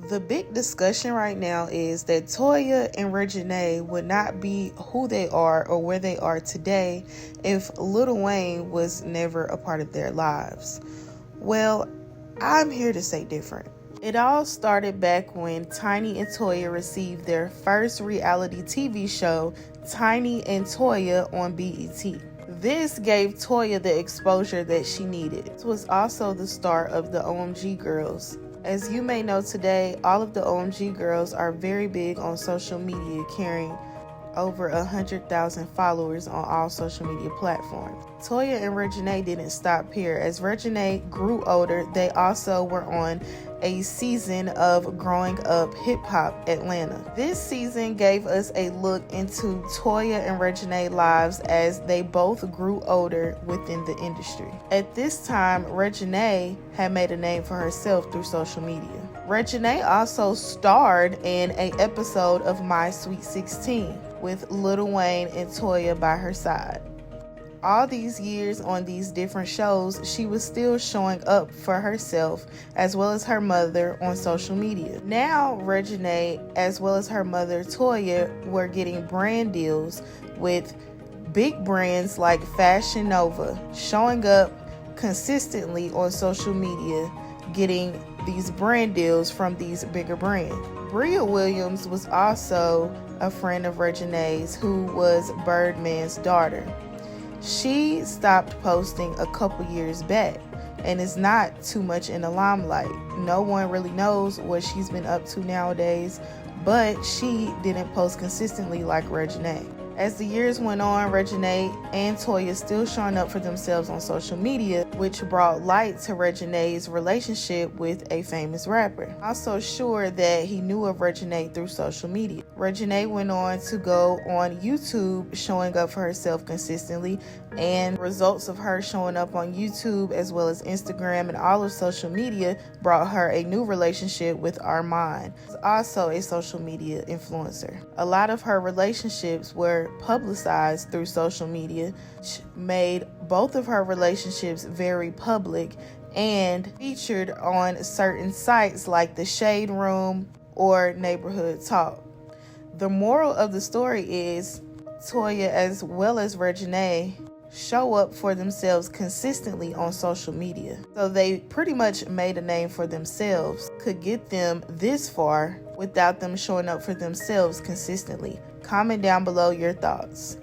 The big discussion right now is that Toya and Reginae would not be who they are or where they are today if Lil Wayne was never a part of their lives. Well, I'm here to say different. It all started back when Tiny and Toya received their first reality TV show, Tiny and Toya, on BET. This gave Toya the exposure that she needed. It was also the start of the OMG Girls. As you may know today, all of the OMG Girls are very big on social media, carrying over 100,000 followers on all social media platforms. Toya and Reginae didn't stop here. As Reginae grew older, they also were on a season of Growing Up Hip Hop Atlanta. This season gave us a look into Toya and Reginae's lives as they both grew older within the industry. At this time, Reginae had made a name for herself through social media. Reginae also starred in an episode of My Sweet 16 with Lil Wayne and Toya by her side. All these years on these different shows, she was still showing up for herself as well as her mother on social media. Now, Reginae, as well as her mother Toya, were getting brand deals with big brands like Fashion Nova, showing up consistently on social media, getting these brand deals from these bigger brands. Bria Williams was also a friend of Reginae's, who was Birdman's daughter. She stopped posting a couple years back and is not too much in the limelight. No one really knows what she's been up to nowadays, but she didn't post consistently like Reginae. As the years went on, Reginae and Toya still showing up for themselves on social media, which brought light to Reginae's relationship with a famous rapper. Also sure that he knew of Reginae through social media. Reginae went on to go on YouTube showing up for herself consistently, and results of her showing up on YouTube as well as Instagram and all of social media brought her a new relationship with Armand, who's also a social media influencer. A lot of her relationships were publicized through social media, which made both of her relationships very public and featured on certain sites like the Shade Room or Neighborhood Talk. The moral of the story is Toya as well as Reginae show up for themselves consistently on social media. So they pretty much made a name for themselves, could get them this far without them showing up for themselves consistently. Comment down below your thoughts.